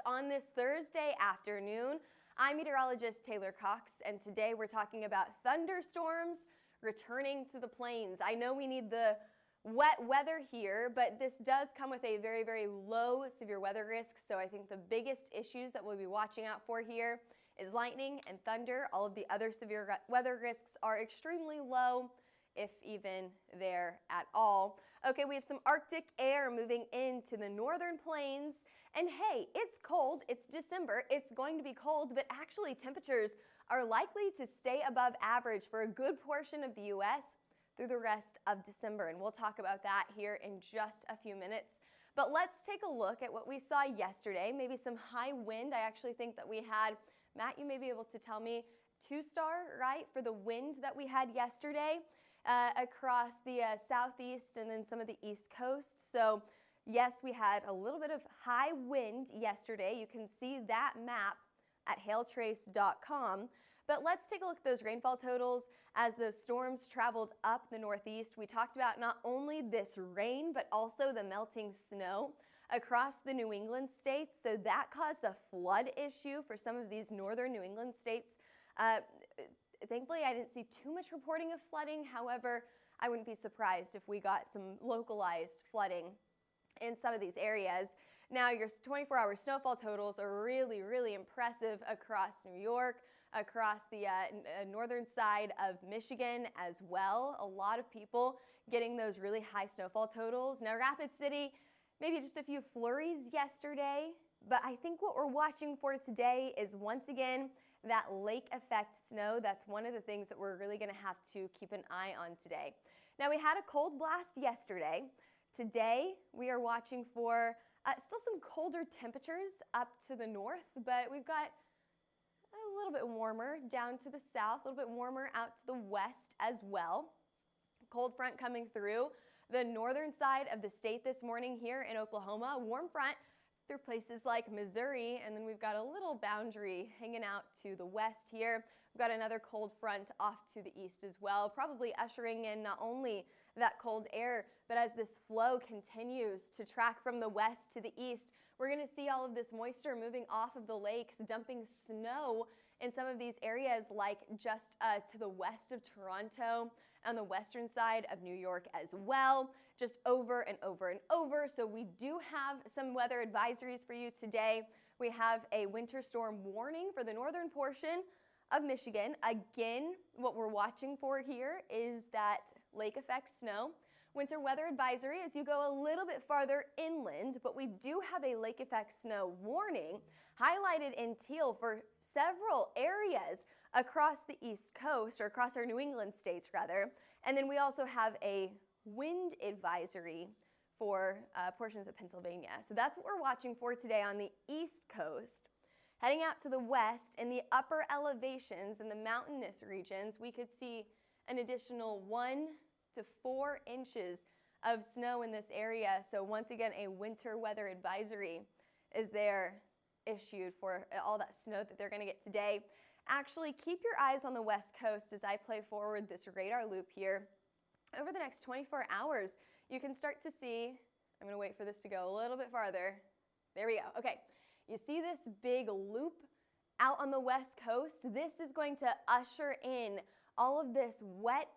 On this Thursday afternoon, I'm meteorologist Taylor Cox, and today we're talking about thunderstorms returning to the plains. I know we need the wet weather here, but this does come with a very, very low severe weather risk. So I think the biggest issues that we'll be watching out for here is lightning and thunder. All of the other severe weather risks are extremely low, if even there at all. Okay, we have some Arctic air moving into the northern plains. And hey, it's cold, it's December, it's going to be cold, but actually temperatures are likely to stay above average for a good portion of the U.S. through the rest of December. And we'll talk about that here in just a few minutes. But let's take a look at what we saw yesterday, maybe some high wind. I actually think that we had, Matt, you may be able to tell me, 2-star, right, for the wind that we had yesterday. Across the southeast and then some of the east coast. So yes, we had a little bit of high wind yesterday. You can see that map at hailtrace.com. But let's take a look at those rainfall totals as those storms traveled up the northeast. We talked about not only this rain, but also the melting snow across the New England states. So that caused a flood issue for some of these northern New England states. Thankfully, I didn't see too much reporting of flooding. However, I wouldn't be surprised if we got some localized flooding in some of these areas. Now, your 24-hour snowfall totals are really, really impressive across New York, across the northern side of Michigan as well. A lot of people getting those really high snowfall totals. Now, Rapid City, maybe just a few flurries yesterday, but I think what we're watching for today is once again that lake effect snow. That's one of the things that we're really going to have to keep an eye on today. Now, we had a cold blast yesterday. Today, we are watching for still some colder temperatures up to the north, but we've got a little bit warmer down to the south, a little bit warmer out to the west as well. Cold front coming through the northern side of the state this morning here in Oklahoma. Warm front through places like Missouri, and then we've got a little boundary hanging out to the west here. We've got another cold front off to the east as well, probably ushering in not only that cold air, but as this flow continues to track from the west to the east, we're going to see all of this moisture moving off of the lakes, dumping snow in some of these areas like just to the west of Toronto, on the western side of New York as well, just over and over and over. So we do have some weather advisories for you today. We have a winter storm warning for the northern portion of Michigan. Again, what we're watching for here is that lake effect snow. Winter weather advisory as you go a little bit farther inland, but we do have a lake effect snow warning highlighted in teal for several areas across the East Coast, or across our New England states rather. And then we also have a wind advisory for portions of Pennsylvania. So that's what we're watching for today on the East Coast. Heading out to the west, in the upper elevations in the mountainous regions, we could see an additional 1 to 4 inches of snow in this area. So once again, a winter weather advisory is there issued for all that snow that they're going to get today. Actually, keep your eyes on the west coast as I play forward this radar loop here. Over the next 24 hours, you can start to see, I'm going to wait for this to go a little bit farther. There we go. Okay. You see this big loop out on the west coast? This is going to usher in all of this wet,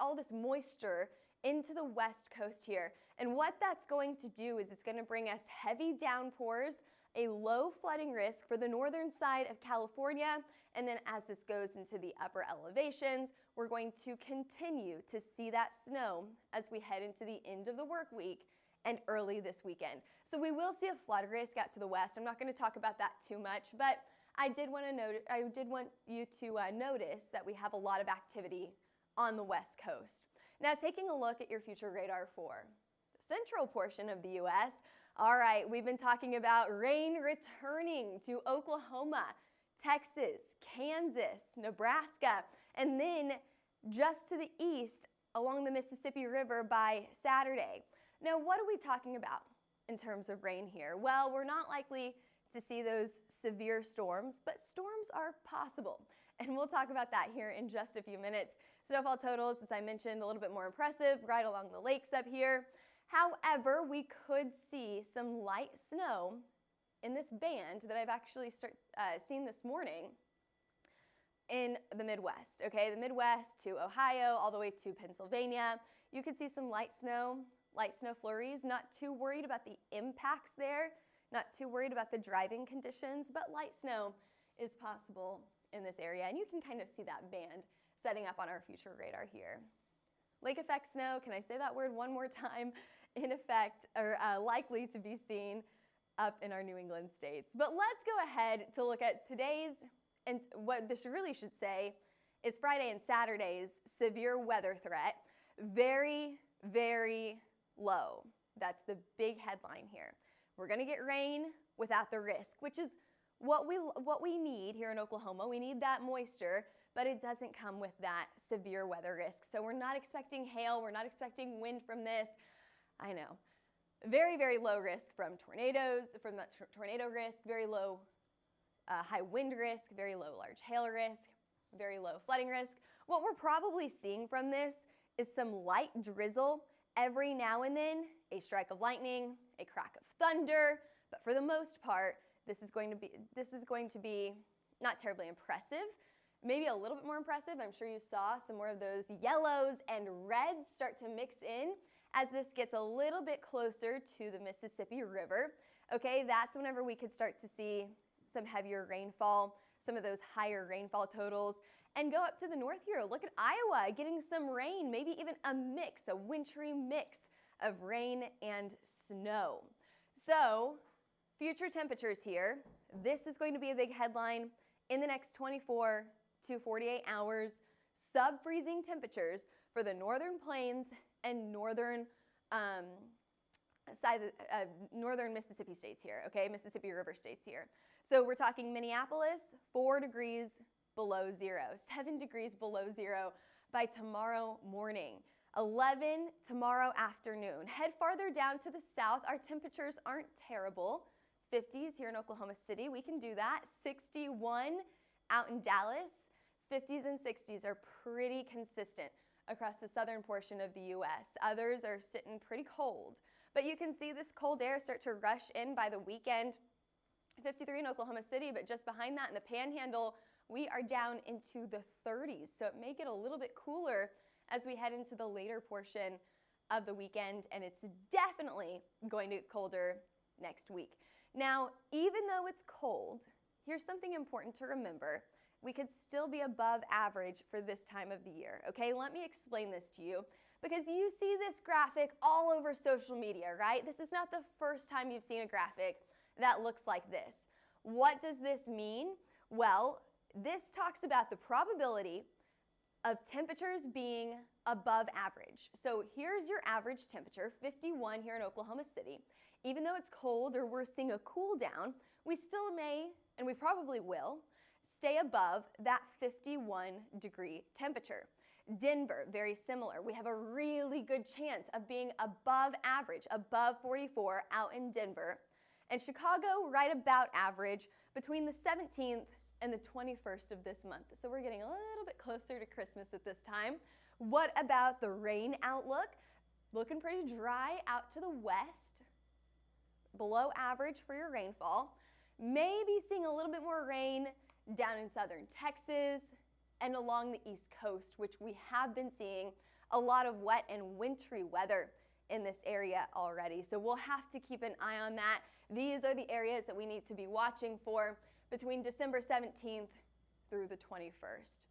all this moisture into the west coast here. And what that's going to do is it's going to bring us heavy downpours, a low flooding risk for the northern side of California. And then as this goes into the upper elevations, we're going to continue to see that snow as we head into the end of the work week and early this weekend. So we will see a flood risk out to the west. I'm not going to talk about that too much, but I did want you to notice that we have a lot of activity on the west coast. Now, taking a look at your future radar for the central portion of the U.S. All right, we've been talking about rain returning to Oklahoma, Texas, Kansas, Nebraska, and then just to the east along the Mississippi River by Saturday. Now, what are we talking about in terms of rain here? Well, we're not likely to see those severe storms, but storms are possible. And we'll talk about that here in just a few minutes. Snowfall totals, as I mentioned, a little bit more impressive right along the lakes up here. However, we could see some light snow in this band that I've actually seen this morning in the Midwest, okay? The Midwest to Ohio, all the way to Pennsylvania. You could see some light snow flurries, not too worried about the impacts there, not too worried about the driving conditions, but light snow is possible in this area. And you can kind of see that band setting up on our future radar here. Lake effect snow, can I say that word one more time? In effect, or likely to be seen up in our New England states. But let's go ahead to look at today's, and what this really should say is Friday and Saturday's severe weather threat. Very, very low. That's the big headline here. We're going to get rain without the risk, which is what we need here in Oklahoma. We need that moisture, but it doesn't come with that severe weather risk. So we're not expecting hail. We're not expecting wind from this. I know. Very, very low risk from tornadoes, from that tornado risk, very low high wind risk, very low large hail risk, very low flooding risk. What we're probably seeing from this is some light drizzle every now and then, a strike of lightning, a crack of thunder, but for the most part, this is going to be not terribly impressive. Maybe a little bit more impressive. I'm sure you saw some more of those yellows and reds start to mix in as this gets a little bit closer to the Mississippi River. Okay, that's whenever we could start to see some heavier rainfall, some of those higher rainfall totals, and go up to the north here. Look at Iowa getting some rain, maybe even a wintry mix of rain and snow. So, future temperatures here. This is going to be a big headline in the next 24 to 48 hours. Sub-freezing temperatures for the northern plains and northern northern Mississippi states here, okay? Mississippi River states here. So we're talking Minneapolis, 4 degrees below zero, 7 degrees below zero by tomorrow morning, 11 tomorrow afternoon. Head farther down to the south. Our temperatures aren't terrible. 50s here in Oklahoma City, we can do that. 61 out in Dallas. 50s and 60s are pretty consistent across the southern portion of the U.S. Others are sitting pretty cold. But you can see this cold air start to rush in by the weekend. 53 in Oklahoma City, but just behind that in the Panhandle, we are down into the 30s. So it may get a little bit cooler as we head into the later portion of the weekend, and it's definitely going to get colder next week. Now, even though it's cold, here's something important to remember. We could still be above average for this time of the year, okay? Let me explain this to you, because you see this graphic all over social media, right? This is not the first time you've seen a graphic that looks like this. What does this mean? Well, this talks about the probability of temperatures being above average. So here's your average temperature, 51 here in Oklahoma City. Even though it's cold or we're seeing a cool down, we still may, and we probably will, stay above that 51-degree temperature. Denver, very similar. We have a really good chance of being above average, above 44 out in Denver. And Chicago, right about average between the 17th and the 21st of this month. So we're getting a little bit closer to Christmas at this time. What about the rain outlook? Looking pretty dry out to the west, below average for your rainfall. Maybe seeing a little bit more rain down in southern Texas and along the East Coast, which we have been seeing a lot of wet and wintry weather in this area already. So we'll have to keep an eye on that. These are the areas that we need to be watching for between December 17th through the 21st.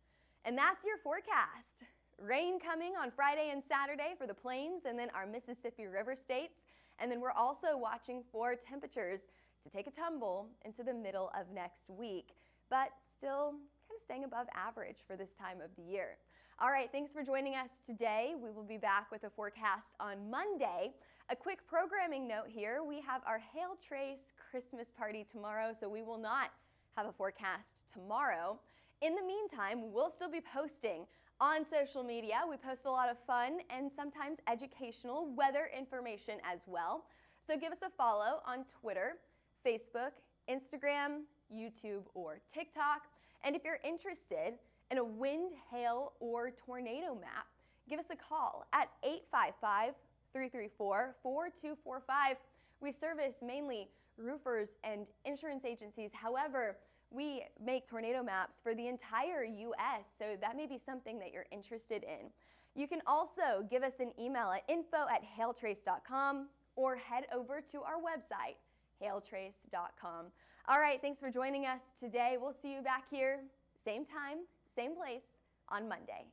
And that's your forecast. Rain coming on Friday and Saturday for the plains and then our Mississippi River states. And then we're also watching for temperatures to take a tumble into the middle of next week, but still kind of staying above average for this time of the year. All right, thanks for joining us today. We will be back with a forecast on Monday. A quick programming note here, we have our Hail Trace Christmas party tomorrow, so we will not have a forecast tomorrow. In the meantime, we'll still be posting on social media. We post a lot of fun and sometimes educational weather information as well. So give us a follow on Twitter, Facebook, Instagram, YouTube, or TikTok. And if you're interested in a wind, hail, or tornado map, give us a call at 855-334-4245. We service mainly roofers and insurance agencies. However, we make tornado maps for the entire U.S., so that may be something that you're interested in. You can also give us an email at info@hailtrace.com or head over to our website, hailtrace.com. All right, thanks for joining us today. We'll see you back here, same time, same place, on Monday.